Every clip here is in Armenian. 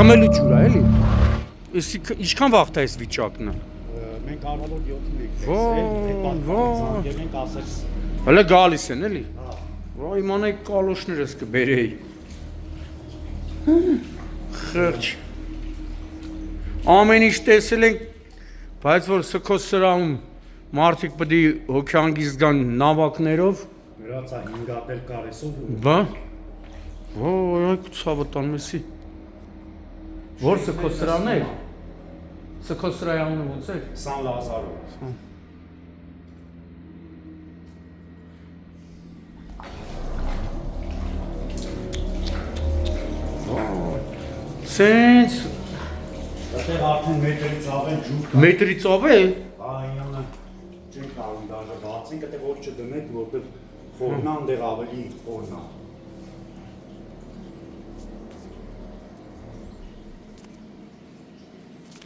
Խմելու ջուր է, էլի։ Իսկ ինչքան վաղ է այս վիճակն է։ Մենք արվալով 7-ին ենք Ո՜վ, ենք ասած։ Հələ գալիս են, էլի։ Վայ, իմանայի կալոշներս կբերեի։ Խղճ։ Ամեն ինչ տեսել ենք, բայց որ սքո սրահում մարդիկ պետք է հոգեանգիստ գան նավակներով։ Նրանց 5 ապել կարեսով։ Բա։ Ոյ, այ ցավը տան մեսի։ Որ սքո սրահն է։ Սքո սրահի անունը ո՞նց է։ Սան Լազարով։ Սենց Այդտեղ արդեն մետրից ավել ջուր։ մետրից ավել։ Այանը չեն կարող դաժե բացենք, այդտեղ ոչ չդնեք, որտեղ խորնա այնտեղ ավելի խորնա։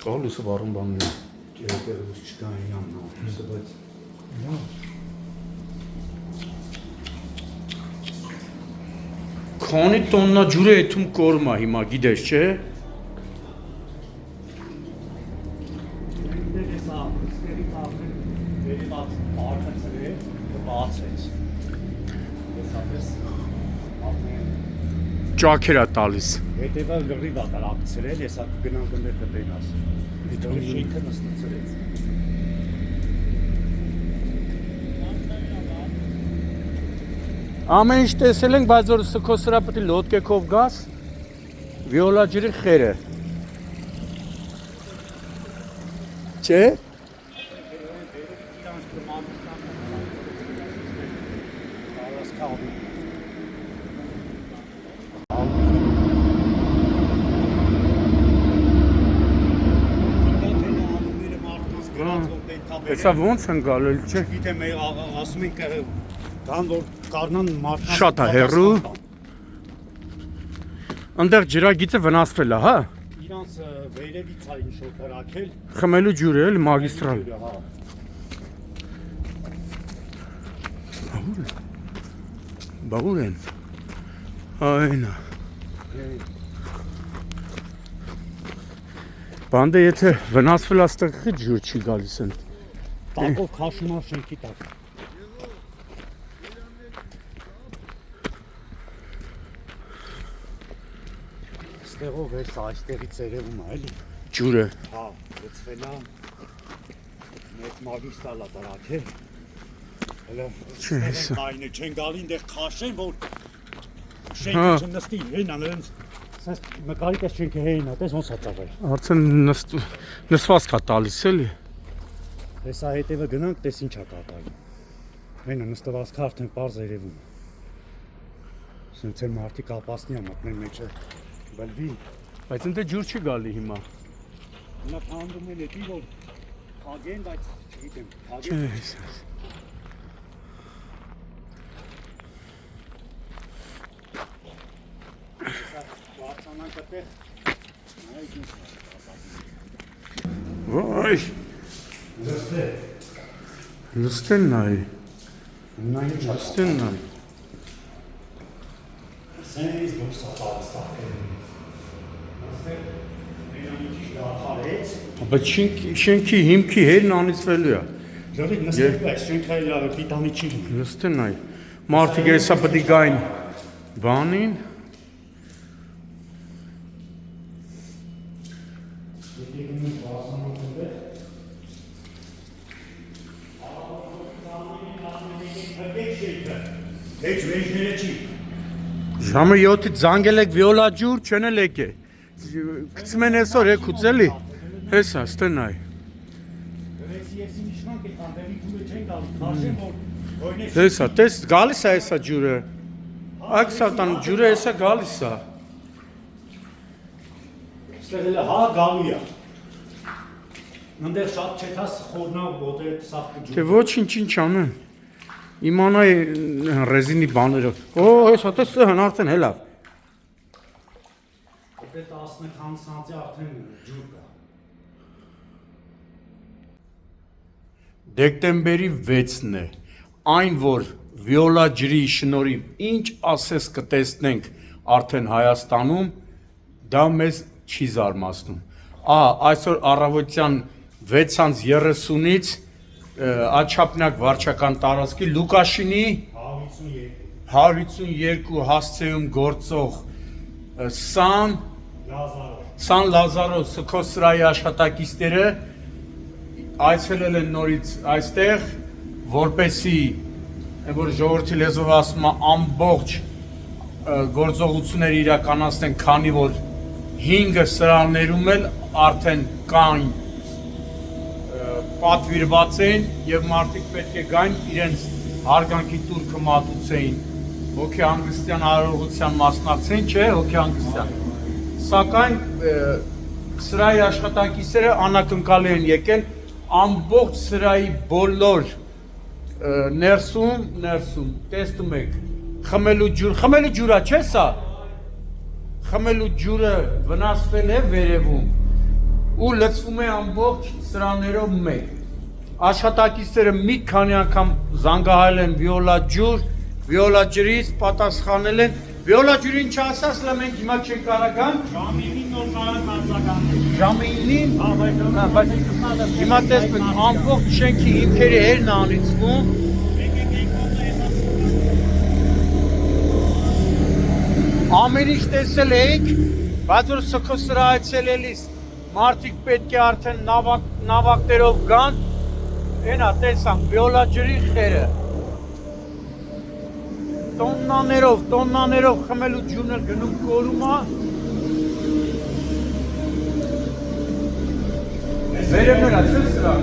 Կալուսը վառում բանն է։ Այդտեղ ոչ չկա իրանն ապրեսը, բայց Քանի տոննա ջուր է եթում կորմա հիմա գիտես, չէ։ Ճաքեր է տալիս։ Հետևը լրիվ ա տարակցրել, հեսա գնանք ընդեր կտենաս։ Դիտող շենքը նստացրեց։ Ամեն ինչ տեսել ենք, բայց որ սքո սրա պետք է լոդկեքով գաս, վիոլա ջրի խերը։ Չէ։ Հեսա ոնց են գալել, չէ։ Գիտեմ, ասում ենք կան որ կարնան մարդկանց Շատ է հեռու։ Այնտեղ ջրագիծը վնասվել է, հա։ Իրանց վերևից է ինչ-որ հրակել։ Խմելու ջուրը էլ մագիստրալ։ Բաղուր են։ Այնա։ Բանդը եթե վնասվել աստեղ խիտ ջուր չի գալիս են։ Տակով քաշում ա շենքի տակ։ Ստեղով է սա այստեղից երևում է, էլի։ Ջուրը։ Հա, լցվել է։ Մեծ մագիստրալ է դարակել։ Հələ այնը չեն գալի այնտեղ քաշեն, որ շենքը չնստի, հեն անց։ Սենց նկարի պես շենքը հեն է, տես ոնց է ծաղել։ Արդեն նստվածք է տալիս էլի։ Հեսա հետևը գնանք, տես ինչ է կատարում։ Մենը նստվածքը արդեն պարզ երևում է։ Սենց էլ մարդիկ ապասնի է մտնել մեջը բլվի։ Բայց ընդ ջուր չի գալի հիմա։ Հիմա փանդում են էդի, որ փագեն, բայց չգիտեմ, փագեն։ Չէ։ Վարցանանք այդտեղ։ Նայեք ինչ Վայ։ Լստեն նայ։ Լստեն նայ։ Սենից դուրս է տարստակել։ Աստեղ մենամիջի դարխարեց։ Բայց շենքի հիմքի հերն անիծվելու է։ Լրիվ նստելու է, շենքը պիտանի չի լինի։ Լստեն նայ։ Մարդիկ հեսա պետք է գային բանին։ Heç վեժները չի։ Ժամը 7-ից զանգել եք վիոլա ջուր, չեն էլ եկե։ Գցում են այսօր եկուց էլի։ Հեսա, ստեն այ։ Ես իշխանք եք անդերի ջուրը չեն գալի, քաշեն որ Հեսա, տես գալիս է հեսա ջուրը։ Ակսատան ջուրը հեսա գալիս է։ Ստեղ էլ հա գալու է։ Այնտեղ շատ չեթաս խորնա ոտը սախ ջուրը։ Թե ոչինչ ինչ անեն։ Իմանայի ռեզինի բաներով։ Օ, հեսա, տես հն արդեն հելա։ Դե 10 սանտի արդեն ջուր կա։ Դեկտեմբերի 6-ն է, այն որ վիոլա ջրի շնորհիվ ինչ ասես կտեսնենք արդեն Հայաստանում, դա մեզ չի զարմացնում։ Այսօր առավոտյան 6:30-ից Աչափնյակ վարչական տարածքի Լուկաշինի 152 հասցեում գործող Սան Լազարով Սքոսրայի աշխատակիցները այցելել են նորից այստեղ, որպեսի որ ժողովրդի լեզվով ասում է ամբողջ գործողություններ իրականացնեն, քանի որ 5 սրաներում էլ արդեն կան պատվիրված են եւ մարդիկ պետք է գային իրենց հարգանքի տուրքը մատուցեին, հոգեհանգստյան արարողության մասնակցեն, չէ, հոգեհանգստյան։ Սակայն սրայի աշխատակիցները անակնկալի են եկել ամբողջ սրայի բոլոր ներսում, տեսնում եք, խմելու ջուրա չէ սա, խմելու ջուրը վնասվել է վերևում ու լցվում է ամբողջ սրաներով մեկ։ Աշխատակիցները մի քանի անգամ զանգահարել են վիոլա ջրից պատասխանել են, վիոլա ջուրին չասաս, լա մենք հիմա չենք կարա գանք։ Ժամը 9-ին, բայց հիմա տեսնենք ամբողջ շենքի հիմքերի հերն անիծվում։ Ամեն ինչ տեսել եք, բայց որ Սքոսրա այցելելիս մարդիկ պետք է արդեն նավակներով գան, ենա տեսանք վիոլա ջրի խերը, տոննաներով խմելու ջուրն էլ գնում կորում է, վերևներա չէ սրա,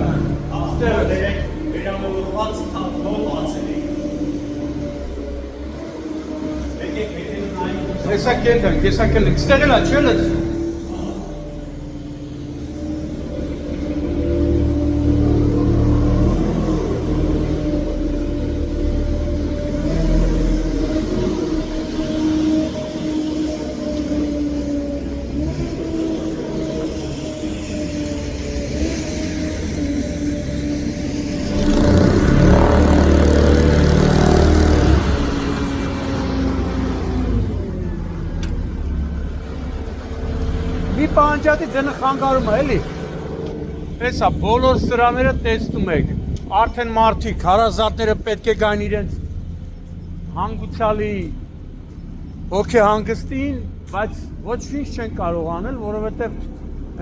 վերամոլորված թափնով ացել եք, Տեսակել ենք, ստեղ էլա չէ լցվում։ Պանջատի ձենը խանգարում է, էլի։ Տեսա, բոլոր սրաները տեսնում եք, արդեն մարդիկ, հարազատները պետք է գային իրենց հանգուցալի հոգեհանգստին, բայց ոչ ինչ չեն կարող անել, որովհետև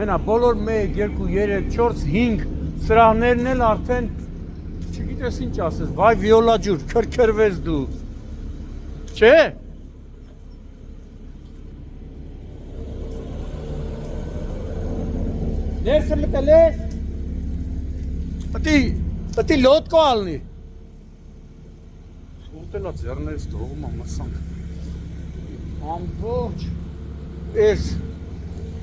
հենա, բոլոր 1, 2, 3, 4, 5 սրաներն էլ արդեն, չգիտես ինչ ասես, վայ վիոլա ջուր, քրքրվես դու, չէ՞։ Ներսը մտել ես, պտի լոտկո ալնի, ուտելա ձերներս դողում ամասանք, ամբողջ, ես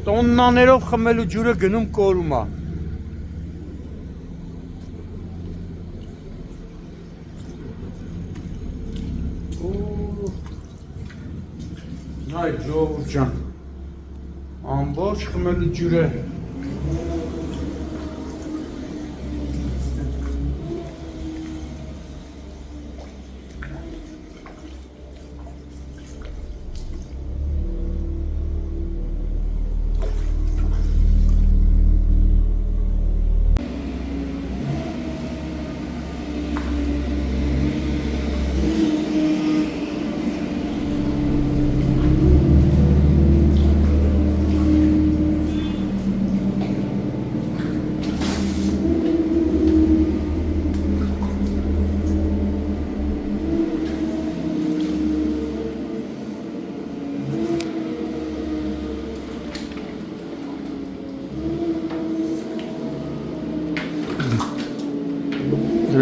տոննաներով խմելու ջուրը գնում կորում է, նայ ժողովուրդ ջան, ամբողջ խմելու ջուրը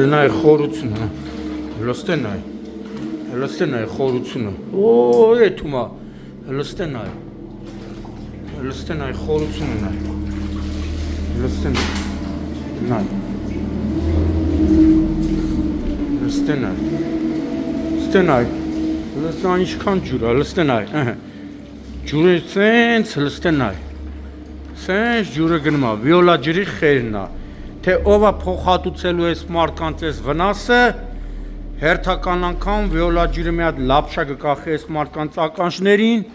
Նայ խորությունը, լստե նայ խորությունը, էթումա, լստե նայ խորությունը նայ, լստե նայ, ինչքան ջուր է, լստե նայ, ջուրը սենց լստե նայ, սենց ջուրը գնում է, վիոլա ջրի խերն է, թե ով է փոխհատուցելու այս մարդկանց այս վնասը, հերթական անգամ վիոլա ջուրը մի հատ լապշա կկախի այս մարդկանց ականջներին,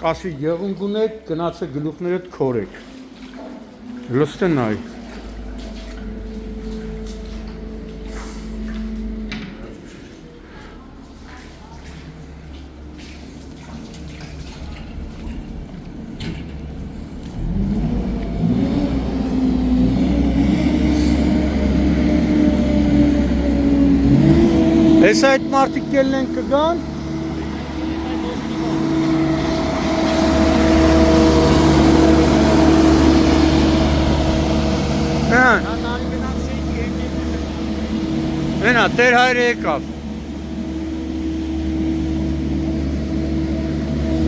կասի եղունգ ունեք, գնացեք գլուխներդ քորեք։ Լստենայ։ Ես այդ մարդիկ կելն են կգան։ Հենա, տեր հայրը եկավ։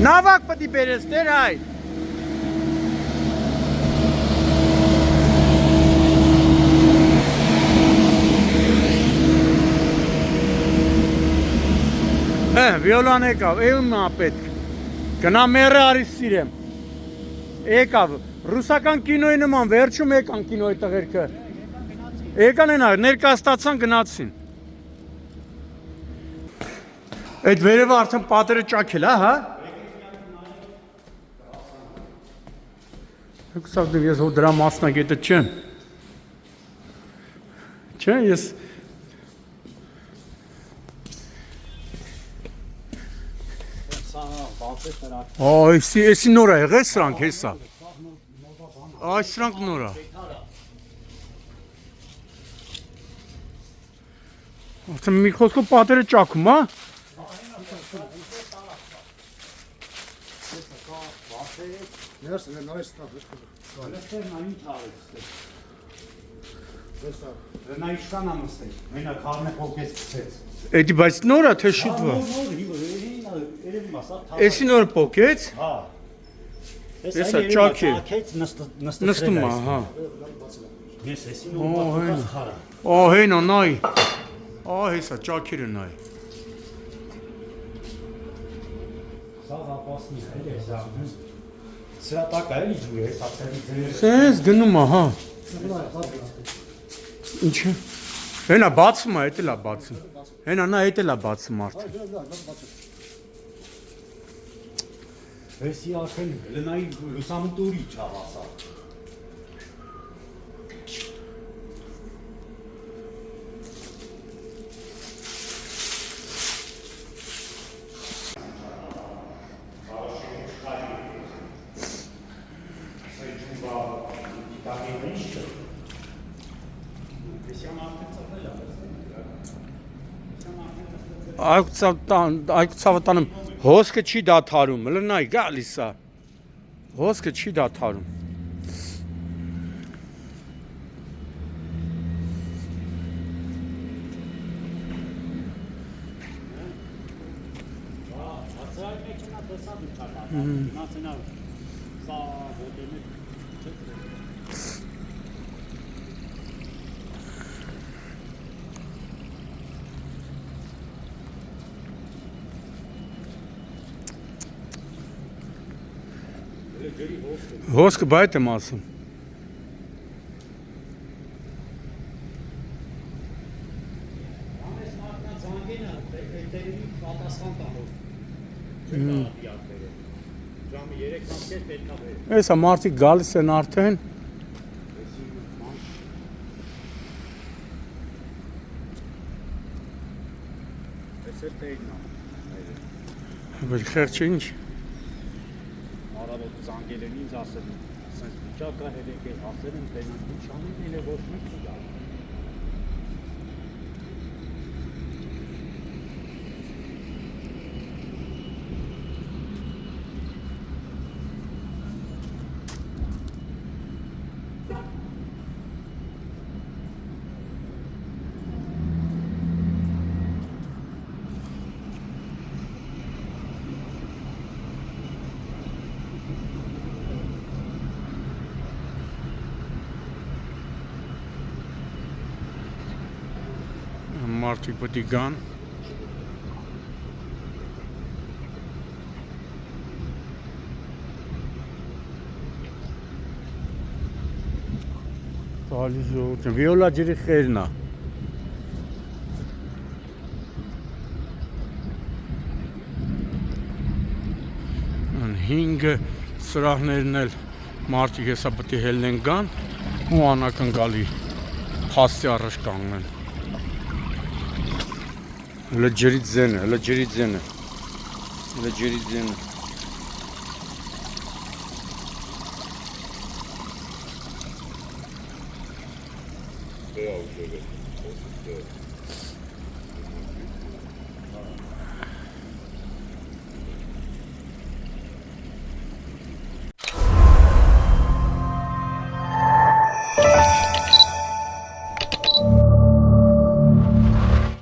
Նավակ պտի բերես, տեր հայր։ Վիոլան եկավ, էյում նա պետք։ Գնա մերը արիս սիրեմ։ Եկավ, ռուսական կինոյի նման, վերջում եկան կինոյի տղերքը։ Եկան են այր, ներկաստացան գնացին։ Այդ վերևը արդեն պատերը ճակել, հա։ Հուսավդեմ ես հո դրա մասնագետը չեմ։ Չէ, ես Այսի նոր է եղել սրանք հեսա։ Այս սրանք նոր է։ Արդեն մի խոսքով պատերը ճաքում, հա։ Էդի բայց նոր է, թե շուտվա։ Էսի նոր պոկեց։ Հա։ Էսա ճաք է։ Նստում է, հա։ Ես էսի նոր խարա։ Ա հենա նայ։ Ա հեսա ճաքերը նայ։ Սա ապասնի է, սա։ Սրա տակա էլի ջուրը, հեսա ծերի։ Սենց գնում է, հա։ Ինչը։ Հենա բացում է, էդ էլ է բացում։ Հենա նա էդ էլ է բացում արդեն։ Էսի արդեն լնայի լուսամուտուրի չավասա։ Այդ ցավտանում հոսքը չի դադարում, լնայ գալիս է։ Հոսքը չի դադարում։ Հոսքը բայդ եմ ասում։ Էսա մարդիկ գալիս են արդեն։ Բայց խեղճ ինչ։ Զանգել են ինձ ասել, սենց վիճակը հերեք է, ասել են տենան, ինչ անին է ոչ մեկ չի գալ։ Մարդիկ պետք է գան։ Տալի ժողովուրդ, վիոլա ջրի խերն է։ 5 սրահներն էլ մարդիկ հեսա պետք է հելնեն գան ու անակնկալի փաստի առաջ կանգնեն։ Հələ ջրի ձենը։